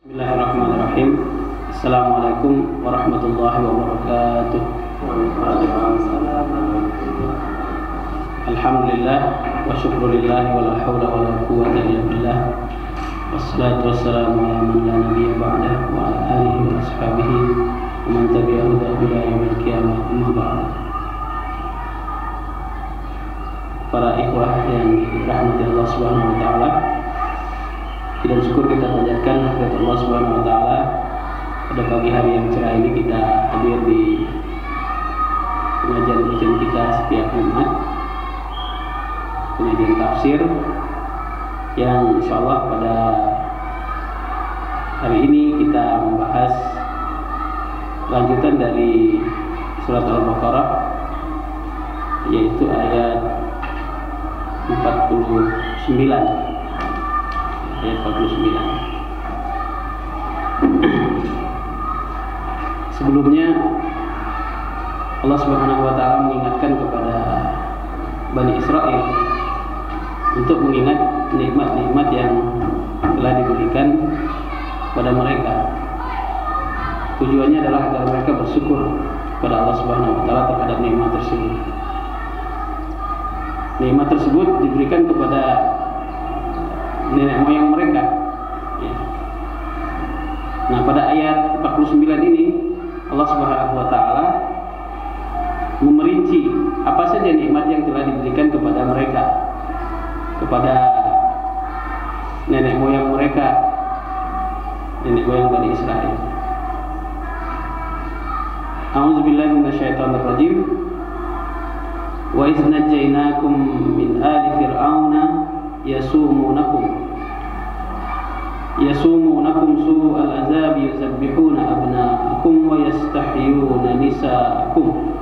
Bismillahirrahmanirrahim. Assalamualaikum warahmatullahi wabarakatuh. Alhamdulillah wa syukrulillah wa la hawla wa la quwwata illa billah. Wassalatu wassalamu ala man la nabiyya ba'dah wa ala alihi wa ashabihi wa man tabi'ahu ila yaumil qiyamah. Amma ba'd. Para ikhwah yang dirahmati Allah Subhanahu wa taala, dan syukur kita panjatkan kepada Allah Subhanahu wa taala pada pagi hari yang cerah ini kita hadir di pengajian rutin kita setiap Jumat, pengajian tafsir yang insyaallah pada hari ini kita membahas lanjutan dari surat Al-Baqarah, yaitu ayat 49. Ayat 49. Sebelumnya Allah Subhanahu wa taala mengingatkan kepada Bani Israel untuk mengingat nikmat-nikmat yang telah diberikan pada mereka. Tujuannya adalah agar mereka bersyukur kepada Allah Subhanahu wa taala terhadap nikmat tersebut. Nikmat tersebut diberikan kepada nenek moyang mereka. Nah, pada ayat 49 ini Allah Subhanahu wa taala memerinci apa saja nikmat yang telah diberikan kepada mereka, kepada nenek moyang mereka, nenek moyang Bani Israel. A'udzubillahi minasyaitonirrajim. Wa idz najjaynakum min ali fir'auna yasumunakum su'al azab yusabbihuna abna'akum wa yastahyuna nisa'akum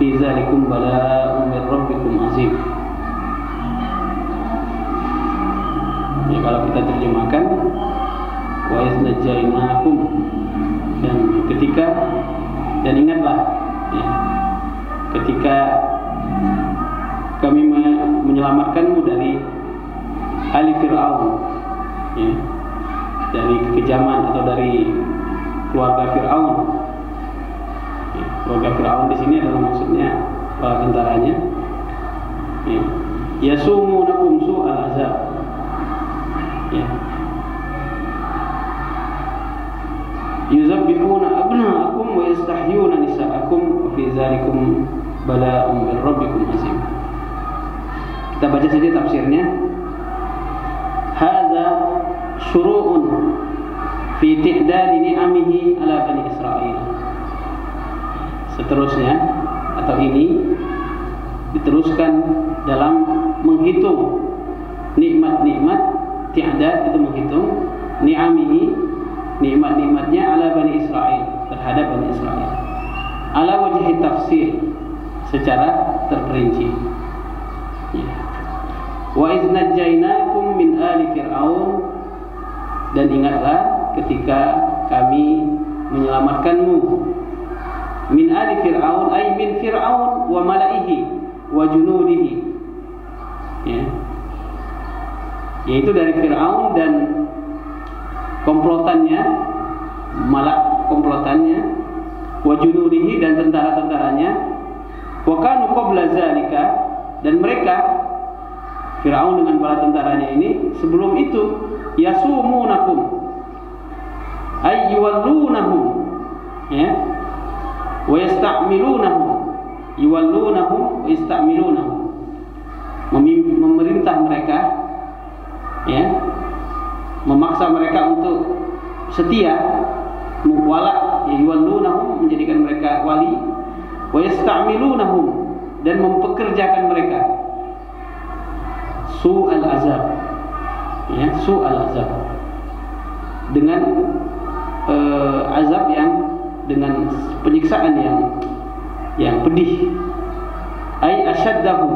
fi dzalikum bala'un min rabbikum azim. Ya, kalau kita terjemahkan wa yaznajainakum, dan ketika, dan ingatlah ya, ketika kami menyelamatkanmu dari ahli Fir'aun, ya, dari kekejaman atau dari keluarga Fir'aun. Ya, keluarga Fir'aun di sini adalah maksudnya para tentaranya. Ya, yasumunakum su'al azab. Ya. Yuzabbihuna abna'akum wa yastahyuna nisa'akum wa fi dzalikum bala'un min rabbikum azim. Kita baca saja tafsirnya. Hadza syuru'un fi ti'dadi ni'amihi ala Bani Israel. Seterusnya atau ini diteruskan dalam menghitung nikmat-nikmat. Ti'dad itu menghitung, ni'amihi nikmat-nikmatnya ala Bani Israel, terhadap Bani Israel. Ala wajhi tafsir, secara terperinci. Ya. Wa idz najjaynakum min ali fir'aun, dan ingatlah ketika kami menyelamatkanmu min ali fir'aun, ay min fir'aun wa mala'ihi wa junudihi, ya, yaitu dari Fir'aun dan komplotannya, malak komplotannya, wa junudihi, dan tentara-tentaranya, wa kanu qabla zalika, dan mereka Fir'aun dengan bala tentaranya ini sebelum itu yasumunakum, ay yuwallunahum, ya, wa yasta'milunahum, yuwallunahum wa yasta'milunahum, memerintah mereka, ya, memaksa mereka untuk setia, muwala, yuwallunahum, menjadikan mereka wali, wa yasta'milunahum, dan mempekerjakan mereka. Su'al azab, ya, su'al azab, dengan azab yang, dengan penyiksaan yang pedih. Ai asyaddahu,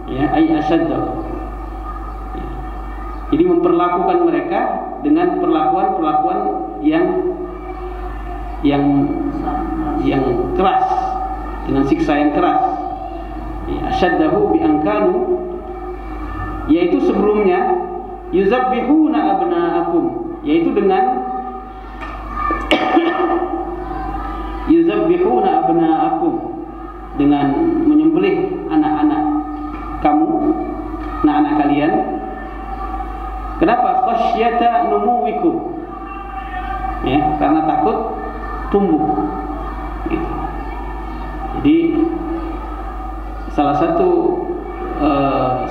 ya, ai asyaddahu. Jadi memperlakukan mereka dengan perlakuan yang keras, dengan siksa yang keras. Asyaddahu bi ankanu, yaitu sebelumnya yuzabbihuna abna'akum, yaitu dengan yuzabbihuna abna'akum, dengan menyembelih anak-anak kamu, anak-anak kalian. Kenapa? Khasyata numuwikum, ya, karena takut tumbuh gitu. Jadi salah satu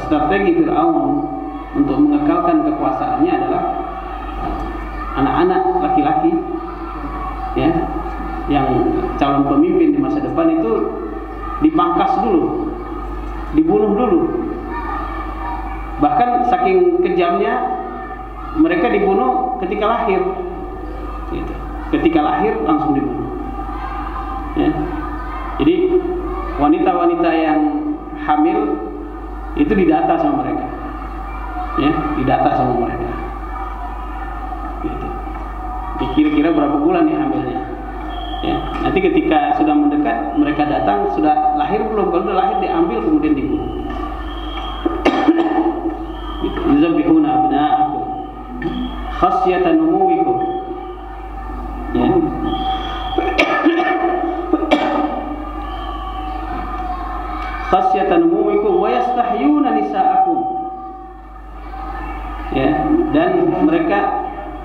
strategi Fir'aun untuk mengekalkan kekuasaannya adalah anak-anak laki-laki, ya, yang calon pemimpin di masa depan itu dipangkas dulu, dibunuh dulu. Bahkan saking kejamnya mereka dibunuh ketika lahir, gitu. Ketika lahir langsung dibunuh, ya. Jadi wanita-wanita yang hamil itu didata sama mereka, ya, didata sama mereka, gitu. Kira-kira berapa bulan nih hamilnya, ya. Nanti ketika sudah mendekat mereka datang, sudah lahir belum? Kalau sudah lahir diambil kemudian dibunuh. Gitu. Yuzabbihuna abna'akum khasyata numuwikum, ya. Khasyata numuwikum wa yastahyuna nisa'akum, ya, dan mereka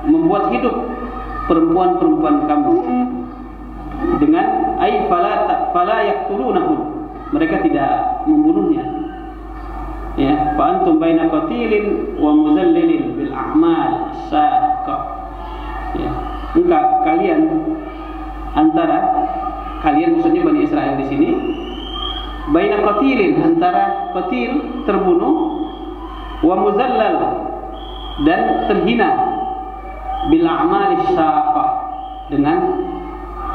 membuat hidup perempuan-perempuan kamu dengan fala yaqtulunahum, mereka tidak membunuhnya, ya. Fa antum baina qatilin wa muzallilin bil a'mal saqah, ya. Enggak, kalian antara kalian, maksudnya Bani Israel di sini, baina qatilin, antara qatil terbunuh, wa muzallal dan terhina, bil a'mal saqah dengan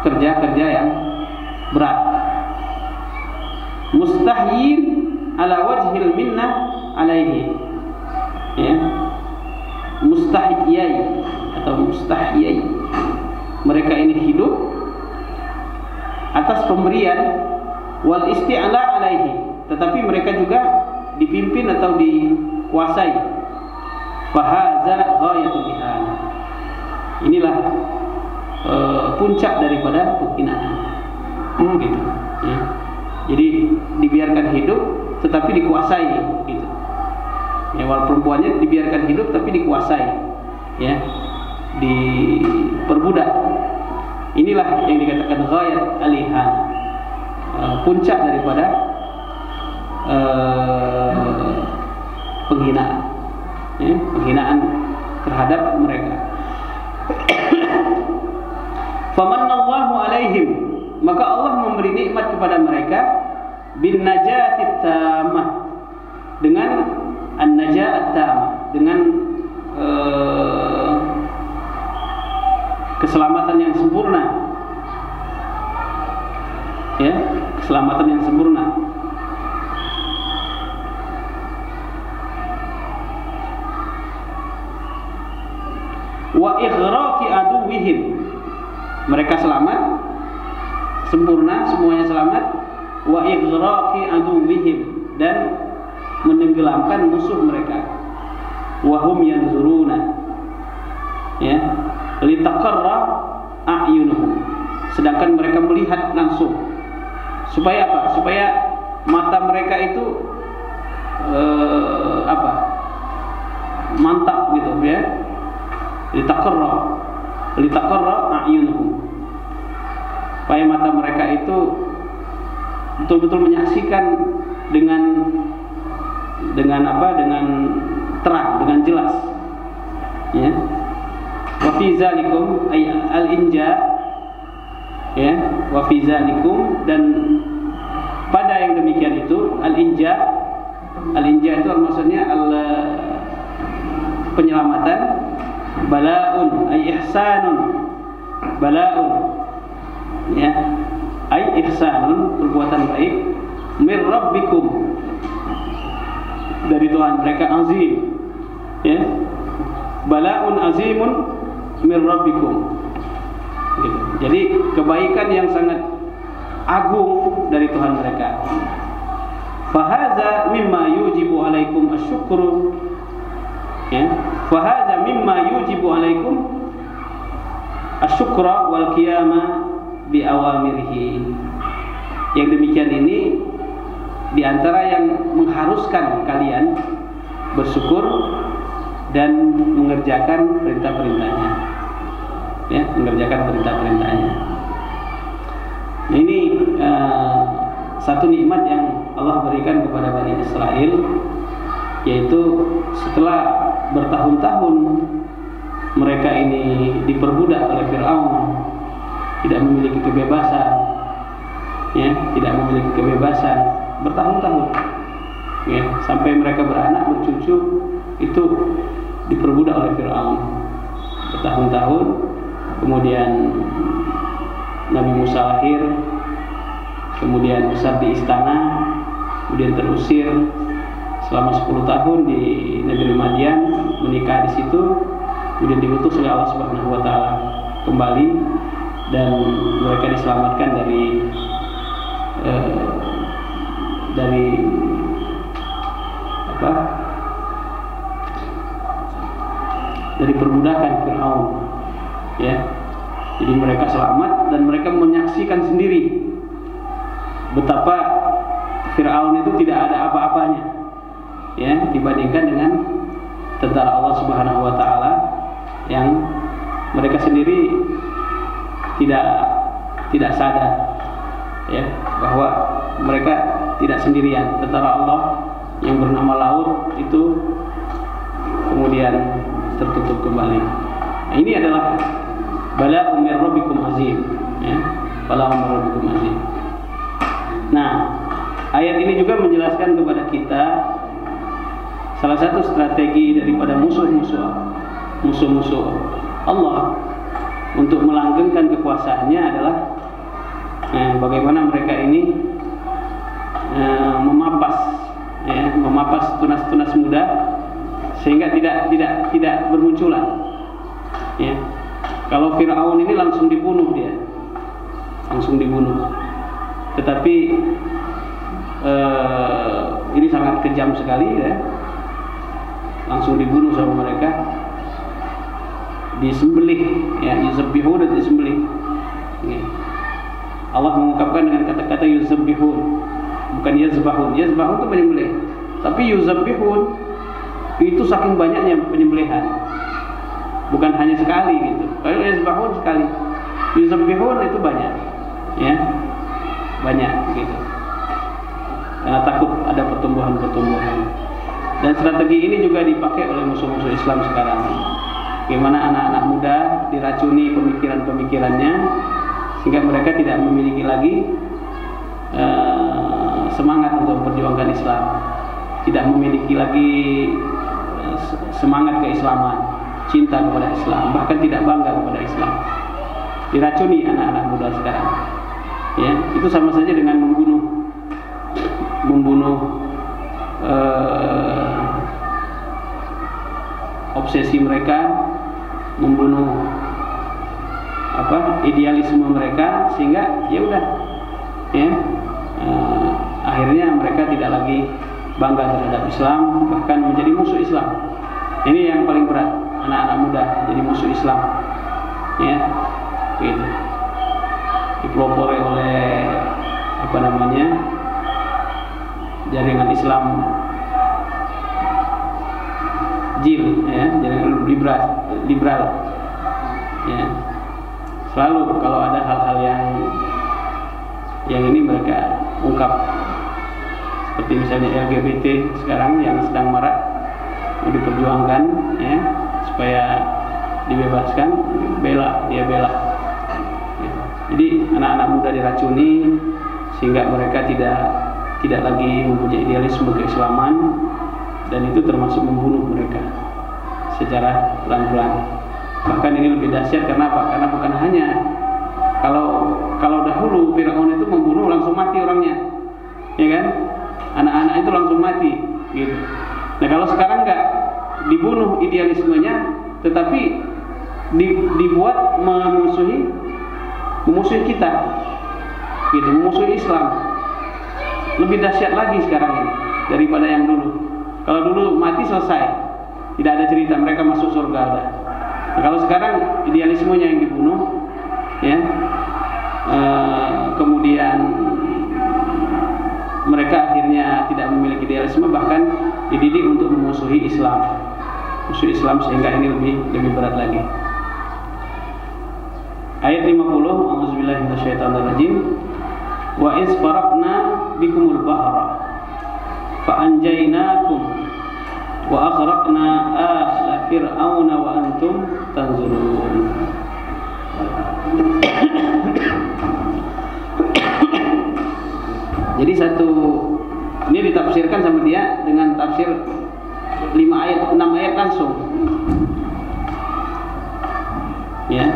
kerja-kerja yang berat. Mustahyin ala wajhil minnah alaihi, ya. Mustahyai atau mustahyai, mereka ini hidup atas pemberian, wal isti'la alaihi, tetapi mereka juga dipimpin atau dikuasai. Fahaza ghayatul ihanah, inilah puncak daripada penghinaan, gitu, ya. Jadi dibiarkan hidup tetapi dikuasai, gitu, ya. Walaupun perempuannya dibiarkan hidup tapi dikuasai, ya, diperbudak. Inilah yang dikatakan ghayat al-ihanah, puncak daripada penghinaan, ya, penghinaan terhadap mereka. Famanallahu alaihim, maka Allah memberi nikmat kepada mereka bin najatit tamah, dengan an-najat tamah, dengan keselamatan yang sempurna, ya, keselamatan yang sempurna. Wa ighraqi aduwwihim, mereka selamat, sempurna, semuanya selamat. Wa ighraqi aduwwihim, dan menenggelamkan musuh mereka. Wa hum yanzuruna, ya, litaqarra a'yunuhum, sedangkan mereka melihat langsung. Supaya apa? Supaya mata mereka itu mantap, gitu, ya. Litaqarra a'yunuhum, supaya mata mereka itu betul-betul menyaksikan dengan terang, dengan jelas, ya. Wa fi zalikum ay al-inja, ya, wa fi zalikum, dan pada yang demikian itu al-inja itu maksudnya penyelamatan. Bala'un ay ihsanun, bala'un, ya, ay ihsanun, perbuatan baik, mir rabbikum, dari Tuhan mereka, azim, ya, bala'un azimun mir rabbikum, gitu. Jadi kebaikan yang sangat agung dari Tuhan mereka. Fahaza mimma yujibu alaikum asyukru, ya, fahaza mimma yujibu alaikum asyukra wal qiyama bi awamirihi. Yang demikian ini di antara yang mengharuskan kalian bersyukur dan mengerjakan perintah-perintahnya. Ya, mengerjakan perintah-perintahnya. Nah, ini satu nikmat yang Allah berikan kepada Bani Israel, yaitu setelah bertahun-tahun mereka ini diperbudak oleh Fir'aun, tidak memiliki kebebasan, ya, tidak memiliki kebebasan bertahun-tahun, ya, sampai mereka beranak bercucu itu diperbudak oleh Fir'aun bertahun-tahun. Kemudian Nabi Musa lahir, kemudian besar di istana, kemudian terusir selama 10 tahun di negeri Madian, menikah di situ, kemudian diutus oleh Allah Subhanahu wa taala kembali, dan mereka diselamatkan dari perbudakan Fir'aun, ya. Jadi mereka selamat dan mereka menyaksikan sendiri betapa Fir'aun itu tidak ada apa-apanya, ya, dibandingkan dengan tentara Allah Subhanahu wa taala yang mereka sendiri tidak sadar, ya, bahwa mereka tidak sendirian. Tentara Allah yang bernama laut itu kemudian tertutup kembali. Nah, ini adalah bala'un min rabbikum azim, ya, bala'un min rabbikum azim. Nah, ayat ini juga menjelaskan kepada kita salah satu strategi daripada musuh-musuh Allah untuk melanggengkan kekuasaannya adalah bagaimana mereka ini memapas tunas-tunas muda sehingga tidak bermunculan, ya. Kalau Fir'aun ini langsung dibunuh dia, tetapi ini sangat kejam sekali, ya. Langsung dibunuh sama mereka, disembelih, ya, yuzabbihun dan disembelih. Ya. Allah mengungkapkan dengan kata-kata yuzabbihun, bukan yazbahun. Yazbahun itu menyembelih, tapi yuzabbihun itu saking banyaknya penyembelihan, bukan hanya sekali gitu. Kalau yazbahun sekali, yuzabbihun itu banyak, ya, banyak gitu. Karena takut ada pertumbuhan. Dan strategi ini juga dipakai oleh musuh-musuh Islam sekarang. Bagaimana anak-anak muda diracuni pemikiran-pemikirannya sehingga mereka tidak memiliki lagi semangat untuk memperjuangkan Islam, tidak memiliki lagi semangat keislaman, cinta kepada Islam, bahkan tidak bangga kepada Islam. Diracuni anak-anak muda sekarang, ya, itu sama saja dengan membunuh obsesi mereka, membunuh idealisme mereka, sehingga ya udah, ya, akhirnya mereka tidak lagi bangga terhadap Islam, bahkan menjadi musuh Islam. Ini yang paling berat, anak-anak muda jadi musuh Islam, ya, gitu. Dipelopori oleh jaringan Islam JIL, ya, jaringan liberal, ya. Selalu kalau ada hal-hal yang ini mereka ungkap, seperti misalnya LGBT sekarang yang sedang marak, mau diperjuangkan, ya, supaya dibebaskan, dia bela. Jadi anak-anak muda diracuni sehingga mereka tidak lagi mempunyai idealisme keislaman, dan itu termasuk membunuh mereka secara pelan-pelan. Bahkan ini lebih dahsyat, karena apa? Karena bukan hanya kalau dahulu Fir'aun itu membunuh langsung mati orangnya, ya kan? Anak-anak itu langsung mati, gitu. Nah, kalau sekarang enggak, dibunuh idealismenya, tetapi dibuat memusuhi kita, gitu, memusuhi Islam. Lebih dahsyat lagi sekarang ini daripada yang dulu. Kalau dulu mati selesai, tidak ada cerita, mereka masuk surga. Nah, kalau sekarang idealismenya yang dibunuh, ya, kemudian mereka akhirnya tidak memiliki idealisme, bahkan dididik untuk memusuhi Islam, sehingga ini lebih berat lagi. Ayat 50, A'udzubillahi minasyaitonirrajim. Wa iz faraqna bikumul bahra fa anjaynakum wa aghraqna ala fir'auna wa antum tanzurun. Jadi ini ditafsirkan sama dia dengan tafsir 6 ayat langsung. Ya.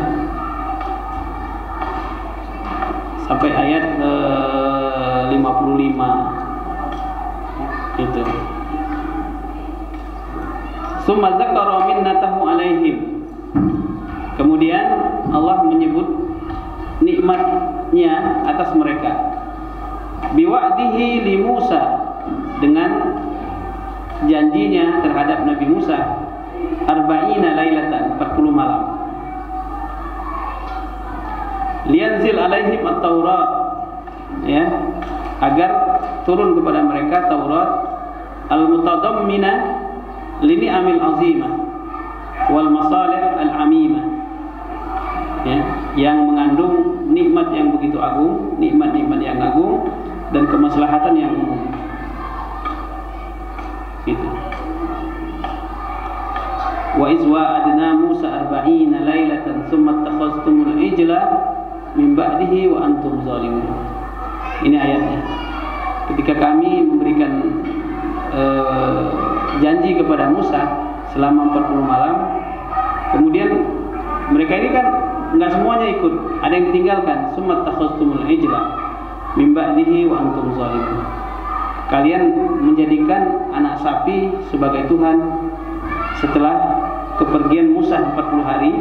Sampai ayat 55 itu. Summa dzakara minnatahu alaihim. Kemudian Allah menyebut nikmatnya atas mereka. Biwa'dihi li Musa, dengan janjinya terhadap Nabi Musa, arba'ina lailatan, 40 malam. Liyanzil alaihim at-Taurat, ya, agar turun kepada mereka Taurat al-mutadammina lini'amil azimah wal masalih al-amimah, ya, yang mengandung nikmat yang begitu agung, nikmat-nikmat yang agung dan kemaslahatan yang umum. Gitu. Wa iz wa'adna Musa 40 lailatan tsumma takhaztumul ijla min ba'dihi wa antum zalimun. Ini ayatnya. Ketika kami memberikan janji kepada Musa selama 40 malam, kemudian mereka ini kan enggak semuanya ikut, ada yang ditinggalkan. Tsumma takhaztumul ijla min ba'dihi wa antum zalimun. Kalian menjadikan anak sapi sebagai Tuhan setelah kepergian Musa 40 hari.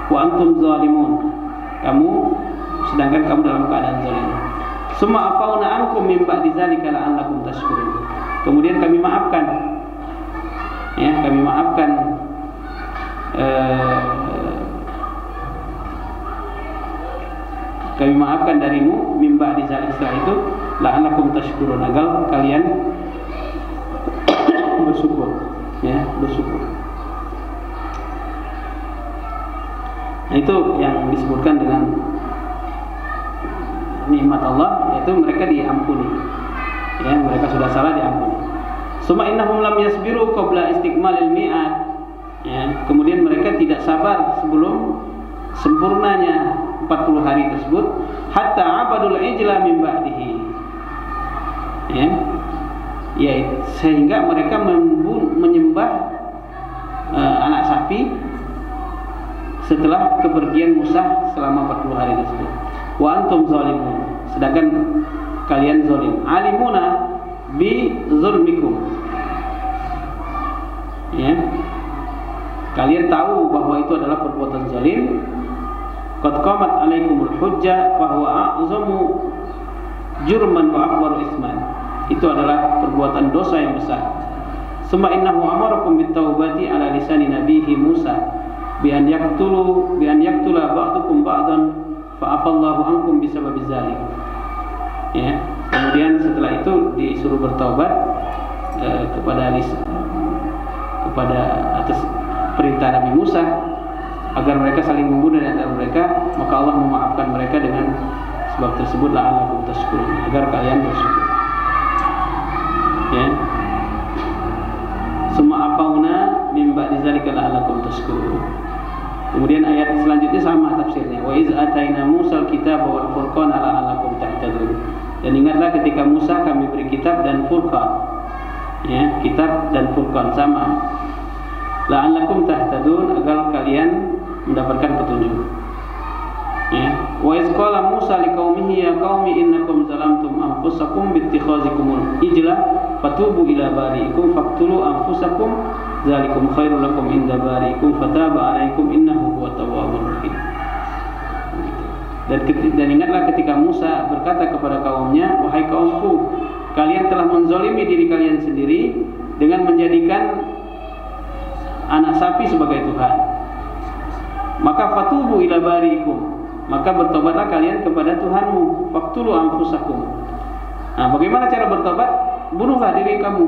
Wa antum zalimun, sedangkan kamu dalam keadaan zalim. Summa afauna ankum min ba'di dzalika la'allakum tashkurun. Kemudian kami maafkan, ya, kami maafkan darimu min ba'di dzalika, setelah itu la'allakum tashkurun, agar kalian bersyukur, ya, bersyukur. Nah, itu yang disebutkan dengan nikmat Allah, yaitu mereka diampuni, ya, mereka sudah salah diampuni. Summa innahum lam yasbiru qabla istiqmalil mi'ad, ya, kemudian mereka tidak sabar sebelum sempurnanya 40 hari tersebut, hatta abadul ijla min ba'dihi, ya, sehingga mereka menyembah anak sapi setelah kepergian Musa selama 40 hari tersebut. Wa antum zalimun, sedangkan kalian zalim. Alimuna bi zulmikum, ya, kalian tahu bahwa itu adalah perbuatan zalim. Qad qamat alaikumul hujjah fa huwa a'zamu jurman wa akbaru isman, itu adalah perbuatan dosa yang besar. Summa innahu amarakum bit-taubati ala lisani nabihi Musa bi an yaqtula ba'dukum ba'dan fa afallahu ankum bisababiz zalik. Ya, kemudian setelah itu disuruh bertaubat kepada atas perintah Nabi Musa agar mereka saling membunuh di antara mereka, maka Allah memaafkan mereka dengan sebab tersebut, la'allakum tashkurun, agar kalian bersyukur. Ya. Summa afauna min ba'di dzalika la'allakum tashkurun. Kemudian ayat selanjutnya sama tafsirnya. Wa iz ataina Musal kitaba wal furqana la'allakum tahtadun. Dan ingatlah ketika Musa kami beri kitab dan furqan. Ya, kitab dan furqan sama. La'allakum tahtadun, agar kalian mendapatkan petunjuk. Ya. Wa iz qala Musa liqaumihi ya qaumi innakum zalamtum anfusakum bittikhazikumul ijla fatubu ila bariikum faqtulu anfusakum dzalikum khairul lakum inda bariikum fataba alaikum innahu huwat tawwabur rahim. Dan ingatlah ketika Musa berkata kepada kaumnya, wahai kaumku, kalian telah menzalimi diri kalian sendiri dengan menjadikan anak sapi sebagai Tuhan. Maka fatubu ila bariikum, maka bertobatlah kalian kepada Tuhanmu. Faqtulu anfusakum. Nah, bagaimana cara bertobat? Bunuhlah diri kamu.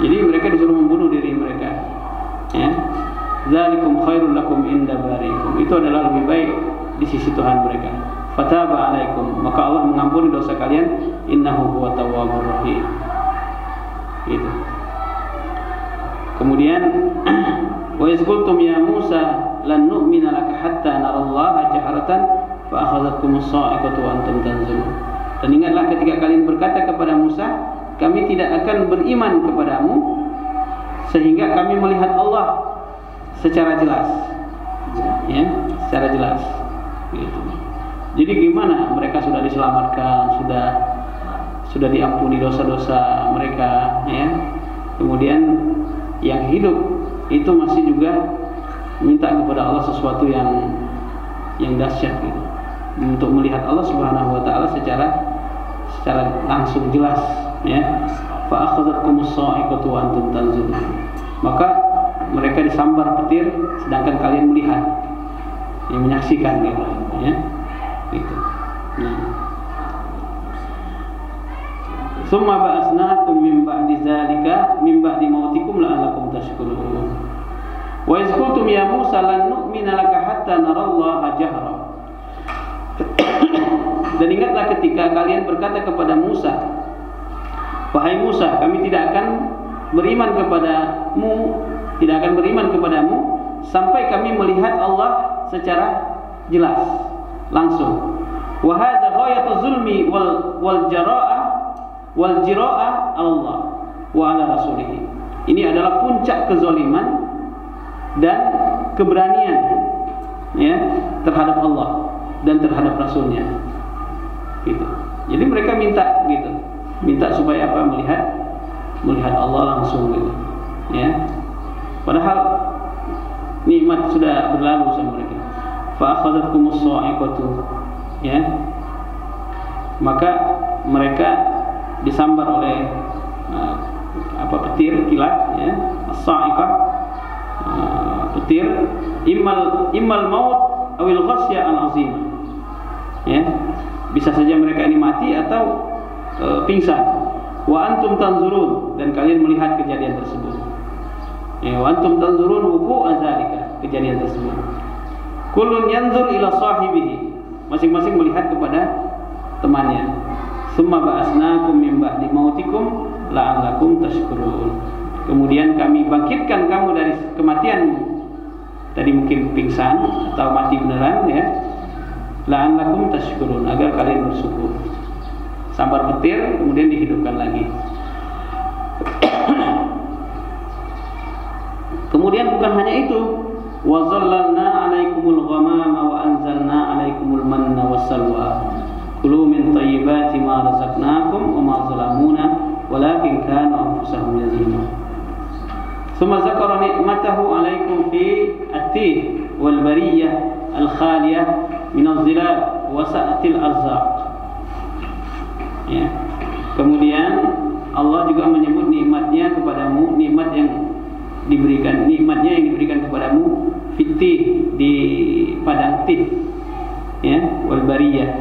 Jadi mereka disuruh membunuh diri mereka. Ya. Dzalikum khairul lakum inda bariikum. Itu adalah lebih baik di sisi Tuhan mereka. Fataba alaikum, maka Allah mengampuni dosa kalian. Innahu huwa tawwabur rahim. Gitu. Kemudian wa iz qultum ya Musa lan nu'mina laka hatta narallaha jaharatan fa akhadhatkumus sa'iqatu wa antum tanzurun. Dan ingatlah ketika kalian berkata kepada Musa, kami tidak akan beriman kepadamu sehingga kami melihat Allah secara jelas. Ya, secara jelas. Gitu. Jadi gimana mereka sudah diselamatkan, sudah diampuni dosa-dosa mereka, ya. Kemudian yang hidup itu masih juga minta kepada Allah sesuatu yang dahsyat gitu. Untuk melihat Allah Subhanahu wa taala secara langsung jelas, ya. Fa akhadhatkumus sa'iqatu wa antum tanzurun. Maka mereka disambar petir sedangkan kalian melihat, yang menyaksikan gitu, ya. Gitu. Summa ba'asnakum min ba'di dzalika min ba'di mautikum la'allakum tashkurun. Wa iz qultum ya Musa lan nu'mina laka hatta narallaha jahra. Dan ingatlah ketika kalian berkata kepada Musa, wahai Musa, kami tidak akan beriman kepadamu sampai kami melihat Allah secara jelas, langsung. Wa hadza ghayatu zulmi wal jara'a Allah wa ala rasulih. Ini adalah puncak kezaliman dan keberanian, ya, terhadap Allah dan terhadap Rasulnya. Gitu. Jadi mereka minta supaya apa? Melihat Allah langsung gitu, ya. Padahal nikmat sudah berlalu sama mereka. Fa akhadhatkumus sa'iqatu, ya. Maka mereka disambar oleh petir kilat, ya, as-sa'iqah, petir, immal maut awil ghasyah al-azimah, ya. Bisa saja mereka ini mati atau pingsan. Wa antum tanzurun, dan kalian melihat kejadian tersebut. Ya, wa antum tanzurun wuqu'u dzalika, kejadian tersebut. Kullun yanzur ila sahibihi, masing-masing melihat kepada temannya. Summa ba'asnakum min ba'di mautikum la'allakum tashkurun. Kemudian kami bangkitkan kamu dari kematianmu. Tadi mungkin pingsan atau mati beneran, ya. La'allakum tashkurun, agar kalian bersyukur. Sambar petir kemudian dihidupkan lagi. Kemudian bukan hanya itu, wa zallalna 'alaikumul ghamama wa anzalna 'alaikumul manna wassalwa. Kulu min thayyibati ma razaqnakum wa ma zalamuna walakin kanu anfusahum yazlimun. Thumma zakara ni'matahu 'alaikum fi at-tih wal bariyah al-khaliyah min az-zilal wa sa'atil arzaq. Ya. Kemudian Allah juga menyebut nikmatnya kepadamu, nikmatnya yang diberikan kepadamu fitih, di padang tih, ya, wal bariyah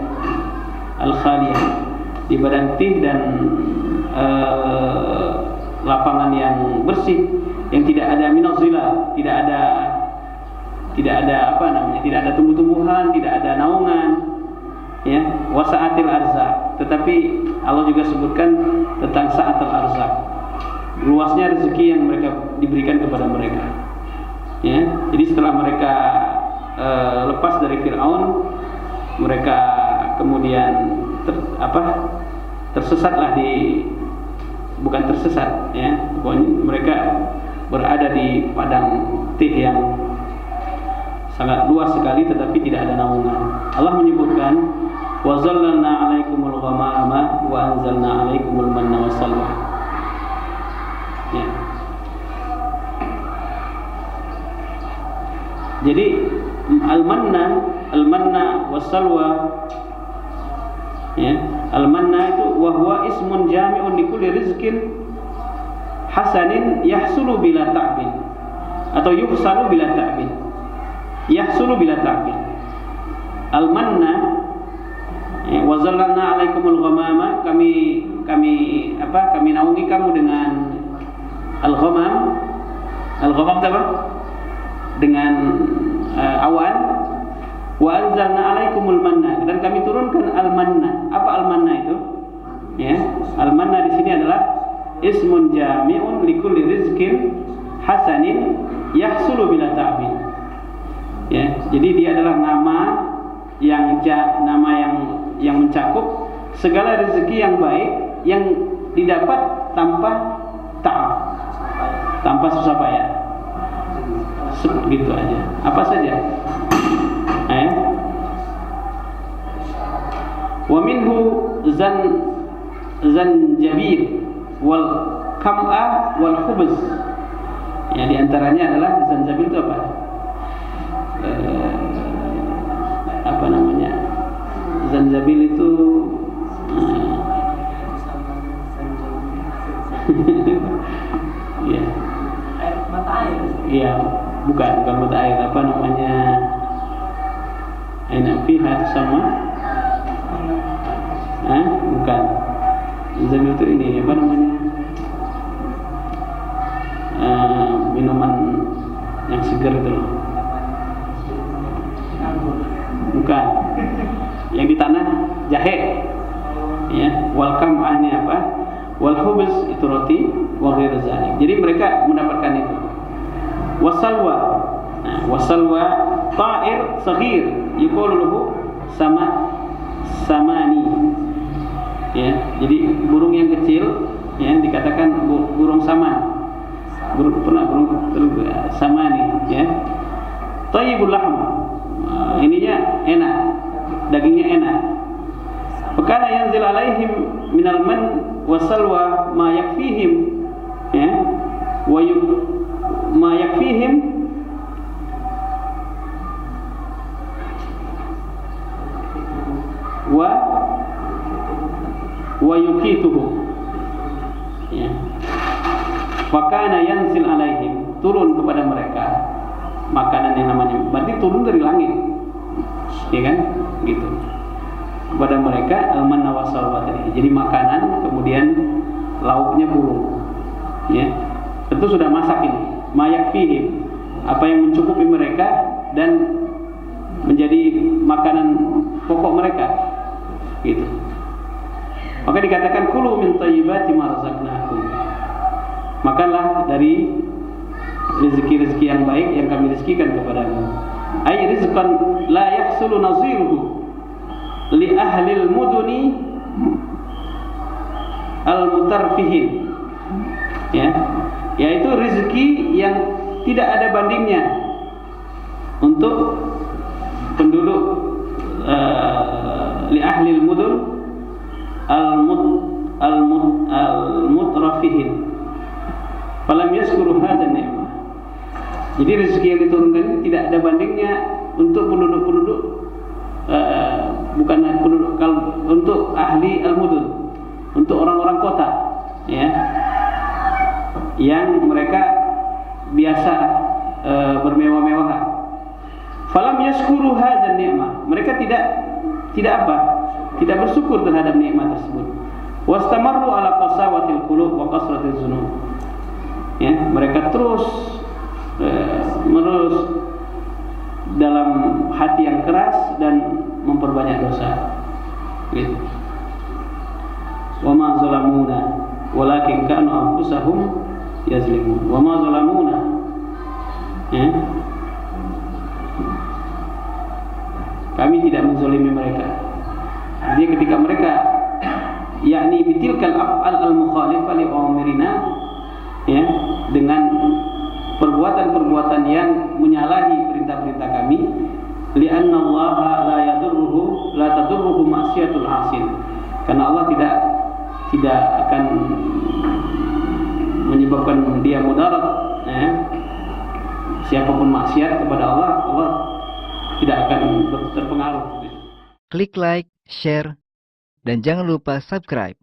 al-khaliyah, di padang tih dan lapangan yang bersih, yang tidak ada minazila, tidak ada tidak ada tumbuh-tumbuhan, tidak ada naungan, ya, wasaatil arzak. Tetapi Allah juga sebutkan tentang sa'atul arzak, luasnya rezeki yang mereka diberikan kepada mereka, ya. Jadi setelah mereka lepas dari Fir'aun, mereka kemudian tersesatlah bukan tersesat, ya, pokoknya mereka berada di padang tih yang sangat luas sekali tetapi tidak ada naungan. Allah menyebutkan wa zallalna 'alaikumul ghamama wa anzalna 'alaikumul manna wassalwa. Ya. Jadi al-manna wassalwa, ya, al-manna itu wa huwa ismun jami'un li kulli rizqin hasanin yahsulu bila ta'bin atau yuhsanu bila ta'bin. Yahsulu bila ta'bin. al-manna, wa zallalna 'alaikumul ghamama, kami naungi kamu dengan al-ghamam. Al-ghamam apa? Dengan awan. Wa anzalna 'alaikumul manna, dan kami turunkan al-manna. Apa al-manna itu? Ya, al-manna di sini adalah ismun jami'un likulli rizqin hasanin yahsulu bila ta'bin. Ya, jadi dia adalah nama yang mencakup segala rezeki yang baik yang didapat tanpa ta'ab, tanpa susah payah. Gitu aja. Apa saja? Wa minhu zanjabil wal kam'ah wal khubz. Ya, di antaranya adalah zanjabil itu apa? Apa namanya? Zanjabil itu ya. Mata air. Iya, bukan mata air, apa namanya? Aina fiha sama? Bukan. Zanjabil itu ini apa namanya? Minuman yang segar itu loh. Bukan. Yang di tanah jahe. Ya, welcome apa? Wal khubz itu roti, wa ghairu zalik. Jadi mereka mendapatkan itu. Wasalwa. Nah, wasalwa ta'ir saghir yuqalu lahu samani. Ya, jadi burung yang kecil ya dikatakan burung saman. Burung samani ya. Thayyibul lahm. Ininya enak. Dagingnya enak. Fakana yanzil alaihim minal man wasalwa ma yakfihim ya ma yakfihim wa yuqituhu ya. Fakana yanzil alaihim, turun kepada mereka makanan yang namanya, berarti turun dari langit ya kan gitu, kepada mereka al-manna wasalwa tadi. Jadi makanan, kemudian lauknya burung. Ya. Tentu sudah masak ini. Mayak fihim, apa yang mencukupi mereka dan menjadi makanan pokok mereka. Gitu. Maka dikatakan kulu min thayyibati ma razaqnakum. Makanlah dari rezeki-rezeki yang baik yang kami rezekikan kepadamu. Ay rizqan la yahsulu naziruhu li ahlil muduni al-mutarfihin ya, yaitu rezeki yang tidak ada bandingnya untuk penduduk li ahlil mudun al-mutrafihin falam yaskuru hadzal ni'mah. Jadi rezeki yang diturunkan ini tidak ada bandingnya untuk penduduk-penduduk bukan penduduk, untuk ahli al-mudun, untuk orang-orang kota ya, yang mereka biasa bermewah-mewahan. Falam yaskuru hadzal ni'mah, mereka tidak apa? Tidak bersyukur terhadap nikmat tersebut. Wastamarru ala qasawatil qulub wa kasratiz dzunub. Ya, mereka terus menerus dalam hati yang keras dan memperbanyak dosa. Gitu. Wa ma zalamuna walakin kanu anfusahum yazlimun. Wa ma zalamuna. Ya. Kami tidak menzalimi mereka. Jadi ketika mereka yakni bitilkal af'al al-mukhalifah li amirina ya, dengan perbuatan-perbuatan yang menyalahi perintah-perintah kami, li'anna Allah la tadurruhu ma'siyatul 'asin, karena Allah tidak akan menyebabkan dia mudarat ya. Siapapun maksiat kepada Allah tidak akan terpengaruh. Klik like, share, dan jangan lupa subscribe.